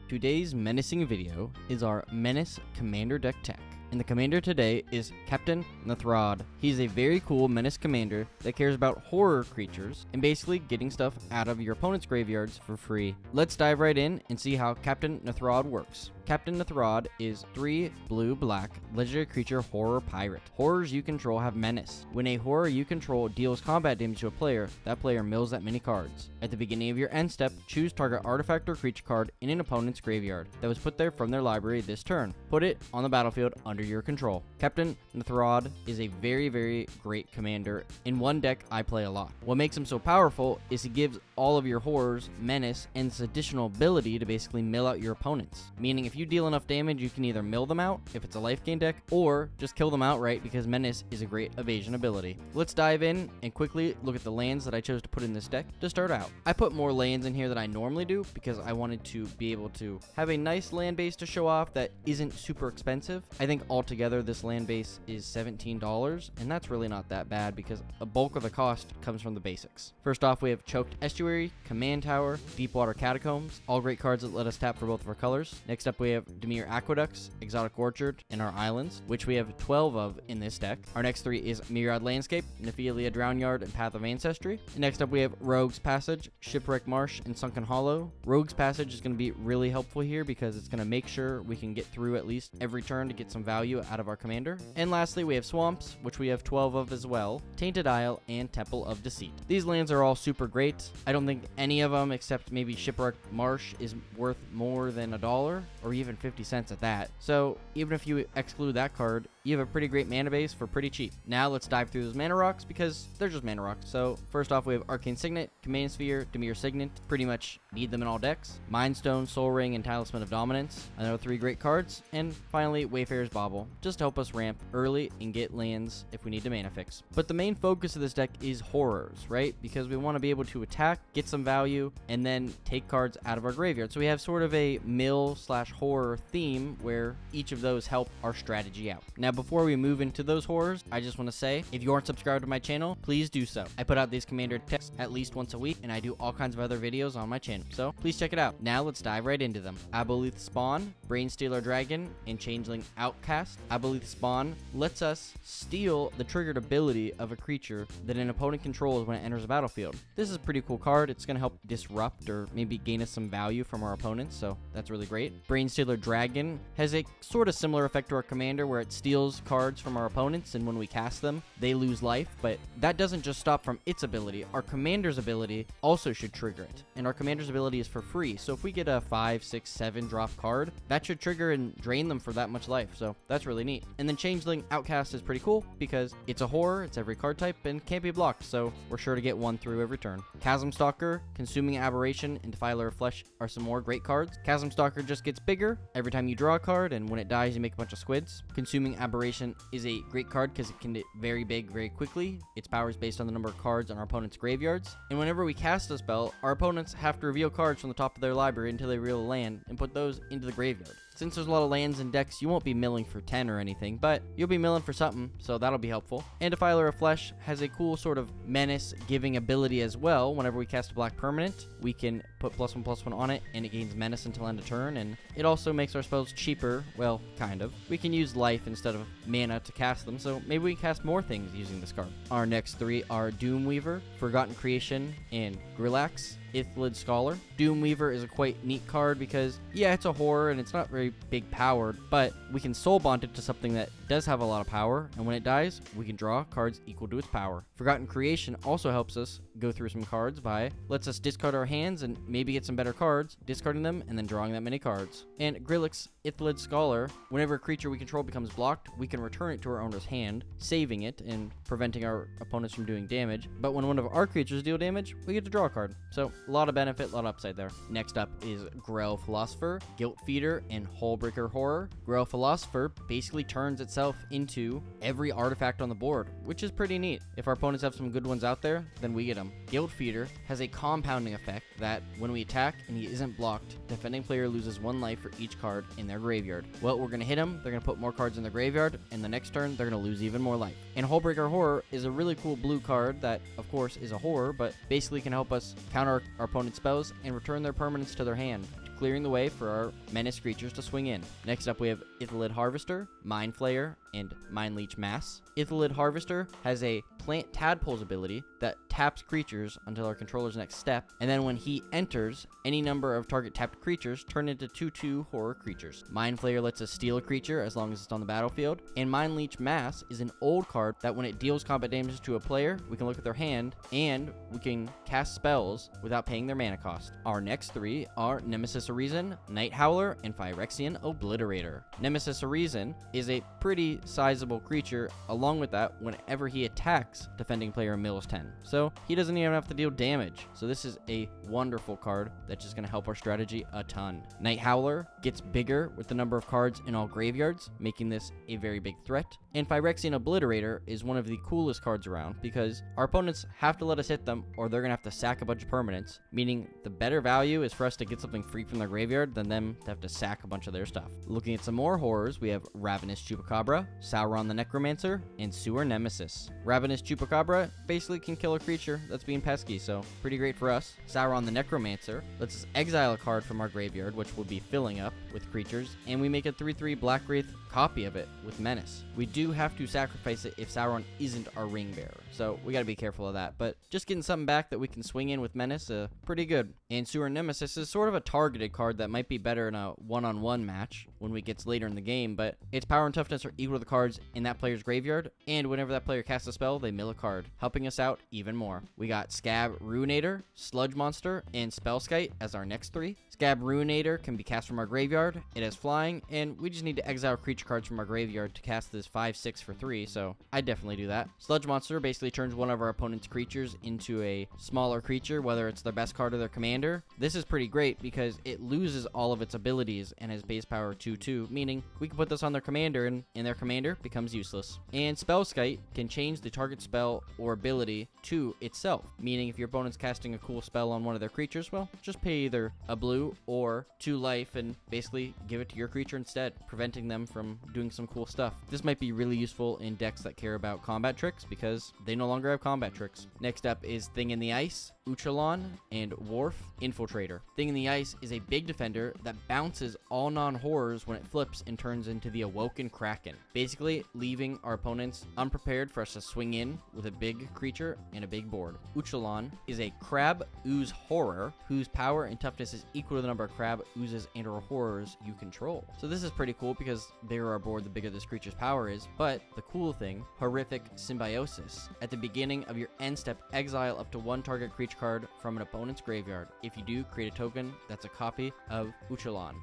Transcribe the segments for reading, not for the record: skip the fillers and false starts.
Today's menacing video is our Menace Commander deck tech. And the commander today is Captain Ghathrod. He's a very cool Menace commander that cares about horror creatures and basically getting stuff out of your opponent's graveyards for free. Let's dive right in and see how Captain Ghathrod works. Captain Ghathrod is 3 blue-black legendary creature horror pirate. Horrors you control have Menace. When a horror you control deals combat damage to a player, that player mills that many cards. At the beginning of your end step, choose target artifact or creature card in an opponent's graveyard that was put there from their library this turn. Put it on the battlefield under your control. Captain Ghathrod is a very great commander. In one deck I play a lot. What makes him so powerful is he gives all of your horrors Menace and this additional ability to basically mill out your opponents. Meaning if you deal enough damage, you can either mill them out if it's a life gain deck, or just kill them outright because Menace is a great evasion ability. Let's dive in and quickly look at the lands that I chose to put in this deck to start out. I put more lands in here than I normally do because I wanted to be able to have a nice land base to show off that isn't super expensive. I think altogether this land base is $17, and that's really not that bad because a bulk of the cost comes from the basics. First off, we have Choked Estuary, Command Tower, Deepwater Catacombs, all great cards that let us tap for both of our colors. Next up, we have Dimir Aqueducts, Exotic Orchard, and our islands, which we have 12 of in this deck. Our next 3 is Myriad Landscape, Nephilia Drownyard, and Path of Ancestry. And next up, we have Rogue's Passage, Shipwreck Marsh, and Sunken Hollow. Rogue's Passage is going to be really helpful here because it's going to make sure we can get through at least every turn to get some value out of our commander. And lastly, we have Swamps, which we have 12 of as well, Tainted Isle, and Temple of Deceit. These lands are all super great. I don't think any of them, except maybe Shipwreck Marsh, is worth more than $1 or even 50 cents at that. So even if you exclude that card, you have a pretty great mana base for pretty cheap. Now let's dive through those mana rocks because they're just mana rocks. So first off, we have Arcane Signet, Command Sphere, Dimir Signet. Pretty much need them in all decks. Mind Stone, Soul Ring, and Talisman of Dominance. Another 3 great cards. And finally, Wayfarer's Bauble, just to help us ramp early and get lands if we need to mana fix. But the main focus of this deck is horrors, right? Because we want to be able to attack, get some value, and then take cards out of our graveyard. So we have sort of a mill/horror theme where each of those help our strategy out. Now, before we move into those horrors, I just want to say, if you aren't subscribed to my channel, please do so. I put out these commander texts at least once a week, and I do all kinds of other videos on my channel, so please check it out. Now let's dive right into them. Aboleth Spawn, Brainstealer Dragon, and Changeling Outcast. Aboleth Spawn lets us steal the triggered ability of a creature that an opponent controls when it enters a battlefield. This is a pretty cool card. It's going to help disrupt or maybe gain us some value from our opponents, so that's really great. Brainstealer Dragon has a sort of similar effect to our commander where it steals cards from our opponents, and when we cast them, they lose life, but that doesn't just stop from its ability. Our commander's ability also should trigger it, and our commander's ability is for free, so if we get a 5, 6, 7 drop card, that should trigger and drain them for that much life, so that's really neat. And then Changeling Outcast is pretty cool because it's a horror, it's every card type, and can't be blocked, so we're sure to get 1 through every turn. Chasm Stalker, Consuming Aberration, and Defiler of Flesh are some more great cards. Chasm Stalker just gets bigger every time you draw a card, and when it dies, you make a bunch of squids. Consuming Aberration is a great card because it can get very big very quickly. Its power is based on the number of cards on our opponent's graveyards, and whenever we cast a spell, our opponents have to reveal cards from the top of their library until they reveal a land and put those into the graveyard. Since there's a lot of lands and decks, you won't be milling for 10 or anything, but you'll be milling for something, so that'll be helpful. And Defiler of Flesh has a cool sort of menace giving ability as well. Whenever we cast a black permanent, we can put +1/+1 on it, and it gains menace until end of turn, and it also makes our spells cheaper. Well, kind of. We can use life instead of mana to cast them, so maybe we can cast more things using this card. Our next 3 are Doomweaver, Forgotten Creation, and Grillax. Ithlid Scholar. Doomweaver is a quite neat card because, yeah, it's a horror and it's not very big powered, but we can soul bond it to something that does have a lot of power, and when it dies, we can draw cards equal to its power. Forgotten Creation also helps us go through some cards by lets us discard our hands and maybe get some better cards, discarding them and then drawing that many cards. And Grillax Ithlid Scholar, whenever a creature we control becomes blocked, we can return it to our owner's hand, saving it and preventing our opponents from doing damage. But when one of our creatures deal damage, we get to draw a card. So a lot of benefit, a lot of upside there. Next up is Grell Philosopher, Guilt Feeder, and Hullbreaker Horror. Grell Philosopher basically turns itself into every artifact on the board, which is pretty neat. If our opponents have some good ones out there, then we get them. Guilt Feeder has a compounding effect that when we attack and he isn't blocked, defending player loses 1 life for each card in their graveyard. Well, we're going to hit them, they're going to put more cards in their graveyard, and the next turn, they're going to lose even more life. And Hullbreaker Horror is a really cool blue card that, of course, is a horror, but basically can help us counter our opponent's spells and return their permanents to their hand. clearing the way for our Menace creatures to swing in. Next up, we have Ithalid Harvester, Mind Flayer, and Mind Leech Mass. Ithalid Harvester has a plant tadpoles ability that taps creatures until our controller's next step, and then when he enters, any number of target tapped creatures turn into 2/2 horror creatures. Mind Flayer lets us steal a creature as long as it's on the battlefield, and Mind Leech Mass is an old card that when it deals combat damage to a player, we can look at their hand, and we can cast spells without paying their mana cost. Our next three are Nemesis Arisen, Night Howler, and Phyrexian Obliterator. Nemesis Arisen is a pretty sizable creature. Along with that, whenever he attacks, defending player mills 10. So he doesn't even have to deal damage. So this is a wonderful card that's just going to help our strategy a ton. Night Howler gets bigger with the number of cards in all graveyards, making this a very big threat. And Phyrexian Obliterator is one of the coolest cards around because our opponents have to let us hit them or they're going to have to sack a bunch of permanents, meaning the better value is for us to get something free from their graveyard than them to have to sack a bunch of their stuff. Looking at some more horrors, we have Ravenous Chupacabra, Sauron the Necromancer, and Sewer Nemesis. Ravenous Chupacabra basically can kill a creature that's being pesky, so pretty great for us. Sauron the Necromancer lets us exile a card from our graveyard, which will be filling up with creatures, and we make a 3/3 Black Wraith copy of it with Menace. We do have to sacrifice it if Sauron isn't our ring bearer, so we gotta be careful of that, but just getting something back that we can swing in with Menace, pretty good. And Sewer Nemesis is sort of a targeted card that might be better in a one-on-one match when we get later in the game, but its power and toughness are equal to the cards in that player's graveyard, and whenever that player casts a spell, they mill a card, helping us out even more. We got Scab Ruinator, Sludge Monster, and Spellskite as our next three. Scab Ruinator can be cast from our graveyard, it has flying, and we just need to exile creature cards from our graveyard to cast this 5/6 for 3, so I definitely do that. Sludge Monster basically turns one of our opponent's creatures into a smaller creature, whether it's their best card or their commander. This is pretty great because it loses all of its abilities and has base power 2/2, meaning we can put this on their commander and their commander becomes useless. And Spellskite can change the target spell or ability to itself, meaning if your opponent's casting a cool spell on one of their creatures, well, just pay either a blue or 2 life and basically give it to your creature instead, preventing them from doing some cool stuff. This might be really useful in decks that care about combat tricks because they no longer have combat tricks. Next up is Thing in the Ice, Uchalon, and Wharf Infiltrator. Thing in the Ice is a big defender that bounces all non-horrors when it flips and turns into the Awoken Kraken, basically leaving our opponents unprepared for us to swing in with a big creature and a big board. Uchalon is a crab ooze horror whose power and toughness is equal to the number of crab oozes and or horrors you control. So this is pretty cool because the bigger our board, the bigger this creature's power is, but the cool thing, Horrific Symbiosis. At the beginning of your end step, exile up to 1 target creature card from an opponent's graveyard. If you do, create a token that's a copy of Uchalon.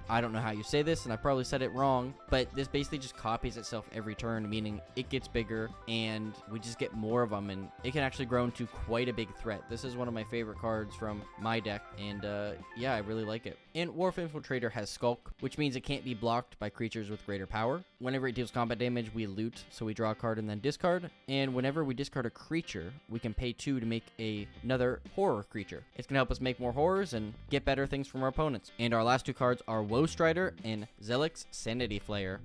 I don't know how you say this, and I probably said it wrong, but this basically just copies itself every turn, meaning it gets bigger, and we just get more of them, and it can actually grow into quite a big threat. This is one of my favorite cards from my deck, and yeah, I really like it. And Wharf Infiltrator has Skulk, which means it can't be blocked by creatures with greater power. Whenever it deals combat damage, we loot, so we draw a card and then discard, and whenever we discard a creature, we can pay 2 to make another horror creature. It's going to help us make more horrors and get better things from our opponents. And our last 2 cards are Woe Strider and Zelix Sanity Flayer.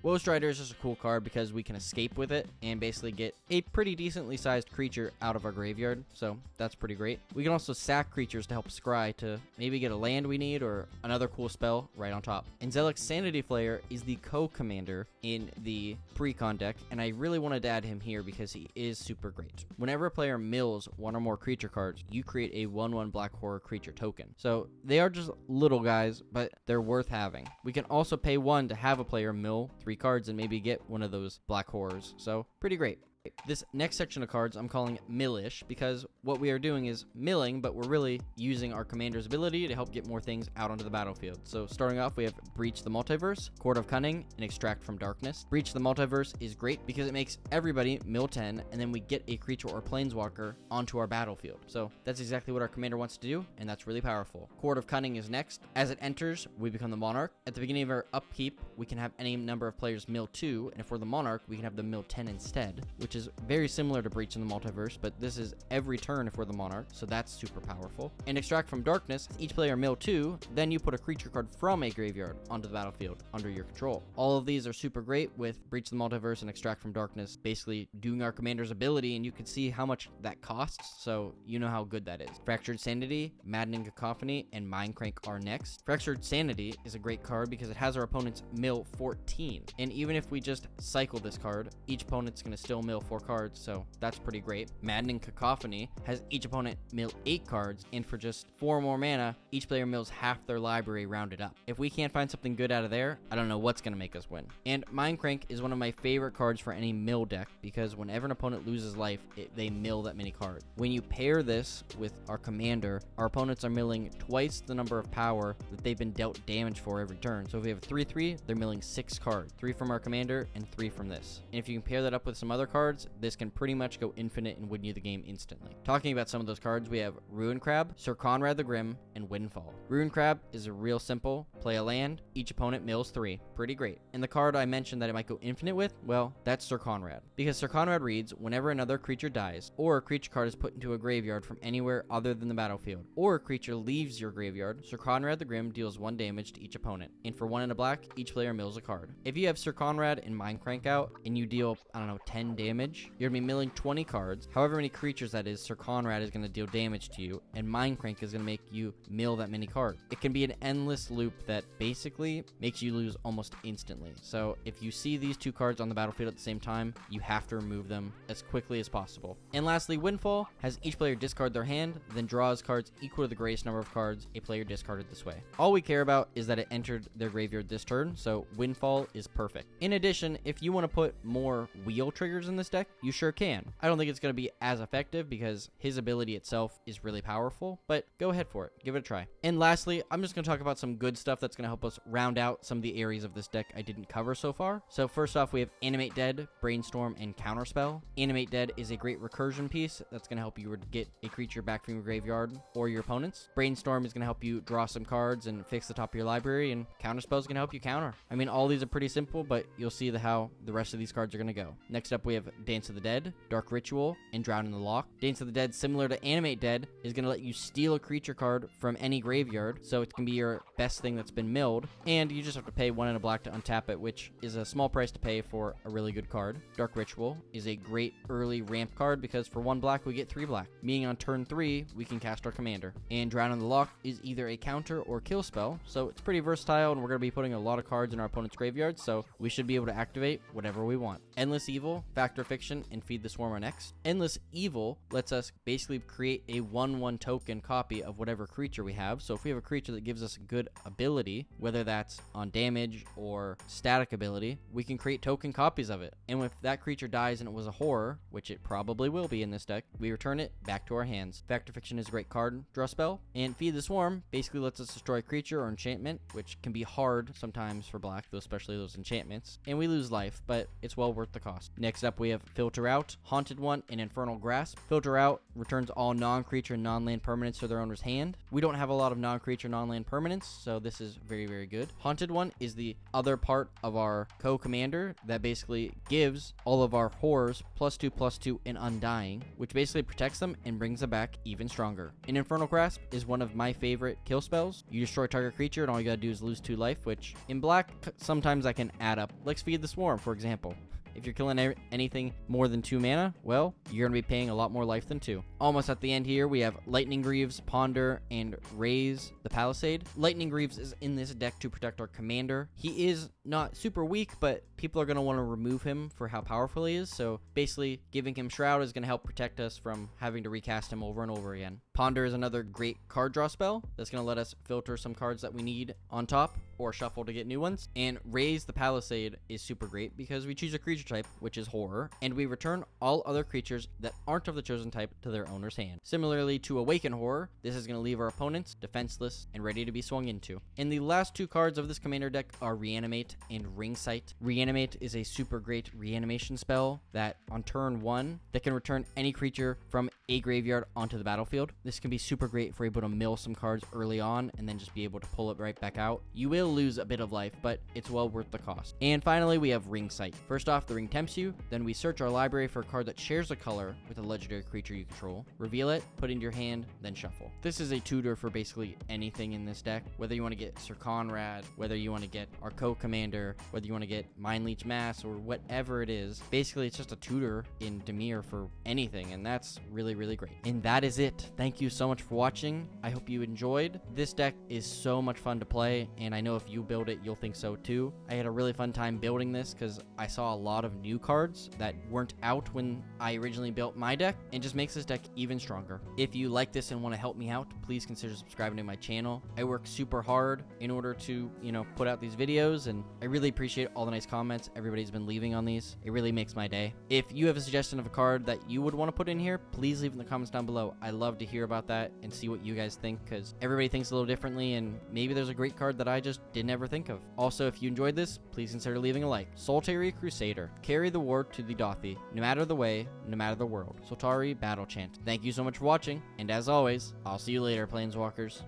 Woe Strider is just a cool card because we can escape with it and basically get a pretty decently sized creature out of our graveyard, so that's pretty great. We can also sack creatures to help scry to maybe get a land we need or another cool spell right on top. And Zelix Sanity Flayer is the co-commander in the pre-con deck, and I really wanted to add him here because he is super great. Whenever a player mills 1 or more creature cards, you create a 1/1 black horror creature token. So they are just little guys, but they're worth having. We can also pay 1 to have a player mill 3 cards and maybe get one of those black horrors, so pretty great. This next section of cards I'm calling Millish because what we are doing is milling, but we're really using our commander's ability to help get more things out onto the battlefield. So starting off, we have Breach the Multiverse, Court of Cunning, and Extract from Darkness. Breach the Multiverse is great because it makes everybody mill 10, and then we get a creature or planeswalker onto our battlefield. So that's exactly what our commander wants to do, and that's really powerful. Court of Cunning is next. As it enters, we become the Monarch. At the beginning of our upkeep, we can have any number of players mill 2, and if we're the Monarch, we can have them mill 10 instead, which which is very similar to Breach in the Multiverse, but this is every turn if we're the Monarch, so that's super powerful. And Extract from Darkness, each player mill 2, then you put a creature card from a graveyard onto the battlefield under your control. All of these are super great with Breach the Multiverse and Extract from Darkness basically doing our commander's ability, and you can see how much that costs, so you know how good that is. Fractured Sanity, Maddening Cacophony, and Mindcrank are next. Fractured Sanity is a great card because it has our opponent's mill 14, and even if we just cycle this card, each opponent's going to still mill 4 cards, so that's pretty great. Maddening Cacophony has each opponent mill 8 cards, and for just 4 more mana, each player mills half their library rounded up. If we can't find something good out of there, I don't know what's going to make us win. And Mindcrank is one of my favorite cards for any mill deck because whenever an opponent loses life, they mill that many cards. When you pair this with our commander, our opponents are milling twice the number of power that they've been dealt damage for every turn. So if we have a 3/3, they're milling 6 cards, 3 from our commander and 3 from this. And if you can pair that up with some other cards, this can pretty much go infinite and win you the game instantly. Talking about some of those cards, we have Ruin Crab, Sir Conrad the Grim, and Windfall. Ruin Crab is a real simple, play a land, each opponent mills 3. Pretty great. And the card I mentioned that it might go infinite with, well, that's Sir Conrad. Because Sir Conrad reads, whenever another creature dies, or a creature card is put into a graveyard from anywhere other than the battlefield, or a creature leaves your graveyard, Sir Conrad the Grim deals 1 damage to each opponent. And for 1 and a black, each player mills a card. If you have Sir Conrad and Mindcrank out, and you deal, 10 damage, you're going to be milling 20 cards. However many creatures that is, Sir Conrad is going to deal damage to you, and Mindcrank is going to make you mill that many cards. It can be an endless loop that basically makes you lose almost instantly. So if you see these 2 cards on the battlefield at the same time, you have to remove them as quickly as possible. And lastly, Windfall has each player discard their hand, then draws cards equal to the greatest number of cards a player discarded this way. All we care about is that it entered their graveyard this turn, so Windfall is perfect. In addition, if you want to put more wheel triggers in this deck, you sure can. I don't think it's going to be as effective because his ability itself is really powerful, but go ahead for it. Give it a try. And lastly, I'm just going to talk about some good stuff that's going to help us round out some of the areas of this deck I didn't cover so far. So first off, we have Animate Dead, Brainstorm, and Counterspell. Animate Dead is a great recursion piece that's going to help you get a creature back from your graveyard or your opponent's. Brainstorm is going to help you draw some cards and fix the top of your library, and Counterspell is going to help you counter. I mean, all these are pretty simple, but you'll see how the rest of these cards are going to go. Next up, we have Dance of the Dead, Dark Ritual, and Drown in the Loch. Dance of the Dead, similar to Animate Dead, is going to let you steal a creature card from any graveyard, so it can be your best thing that's been milled, and you just have to pay 1 and a black to untap it, which is a small price to pay for a really good card. Dark Ritual is a great early ramp card because for 1 black, we get 3 black, meaning on turn 3, we can cast our commander. And Drown in the Loch is either a counter or kill spell, so it's pretty versatile, and we're going to be putting a lot of cards in our opponent's graveyard, so we should be able to activate whatever we want. Endless Evil, Factor Fiction, and Feed the Swarm are next. Endless Evil lets us basically create a 1/1 token copy of whatever creature we have, so if we have a creature that gives us a good ability, whether that's on damage or static ability, we can create token copies of it. And if that creature dies and it was a horror, which it probably will be in this deck, we return it back to our hands. Factor Fiction is a great card draw spell, and Feed the Swarm basically lets us destroy a creature or enchantment, which can be hard sometimes for black, especially those enchantments, and we lose life, but it's well worth the cost. Next up, we have Filter Out, Haunted One, and Infernal Grasp. Filter Out returns all non-creature and non-land permanents to their owner's hand. We don't have a lot of non-creature, non-land permanents, so this is very, very good. Haunted One is the other part of our co-commander that basically gives all of our horrors +2/+2 and Undying, which basically protects them and brings them back even stronger. And Infernal Grasp is one of my favorite kill spells. You destroy target creature and all you gotta do is lose 2 life, which in black, sometimes that can add up. Like Feed the Swarm, for example. If you're killing anything more than 2 mana, well, you're going to be paying a lot more life than 2. Almost at the end here, we have Lightning Greaves, Ponder, and Raise the Palisade. Lightning Greaves is in this deck to protect our commander. He is not super weak, but people are going to want to remove him for how powerful he is, so basically giving him Shroud is going to help protect us from having to recast him over and over again. Ponder is another great card draw spell that's going to let us filter some cards that we need on top or shuffle to get new ones. And Raise the Palisade is super great because we choose a creature type, which is horror, and we return all other creatures that aren't of the chosen type to their owner's hand. Similarly to Awaken Horror, this is going to leave our opponents defenseless and ready to be swung into. And the last 2 cards of this commander deck are Reanimate Reanimate and Ring Sight. Reanimate is a super great reanimation spell that on turn 1 that can return any creature from a graveyard onto the battlefield. This can be super great if we're able to mill some cards early on and then just be able to pull it right back out. You will lose a bit of life, but it's well worth the cost. And finally, we have Ring Sight. First off, the ring tempts you, then we search our library for a card that shares a color with a legendary creature you control, reveal it, put it into your hand, then shuffle. This is a tutor for basically anything in this deck, whether you want to get Sir Conrad, whether you want to get our co-commander, whether you want to get Mind Leech Mass, or whatever it is. Basically, it's just a tutor in Dimir for anything, and that's really, really great. And that is it. Thank you so much for watching. I hope you enjoyed. This deck is so much fun to play, and I know if you build it, you'll think so too. I had a really fun time building this because I saw a lot of new cards that weren't out when I originally built my deck, and just makes this deck even stronger. If you like this and want to help me out, please consider subscribing to my channel. I work super hard in order to, put out these videos, and I really appreciate all the nice comments everybody's been leaving on these. It really makes my day. If you have a suggestion of a card that you would want to put in here, please leave in the comments down below. I love to hear about that and see what you guys think, because everybody thinks a little differently, and maybe there's a great card that I just didn't ever think of. Also, if you enjoyed this, please consider leaving a like. Soltary Crusader. Carry the war to the Dothi. No matter the way, no matter the world. Soltari Battle Chant. Thank you so much for watching, and as always, I'll see you later, Planeswalkers.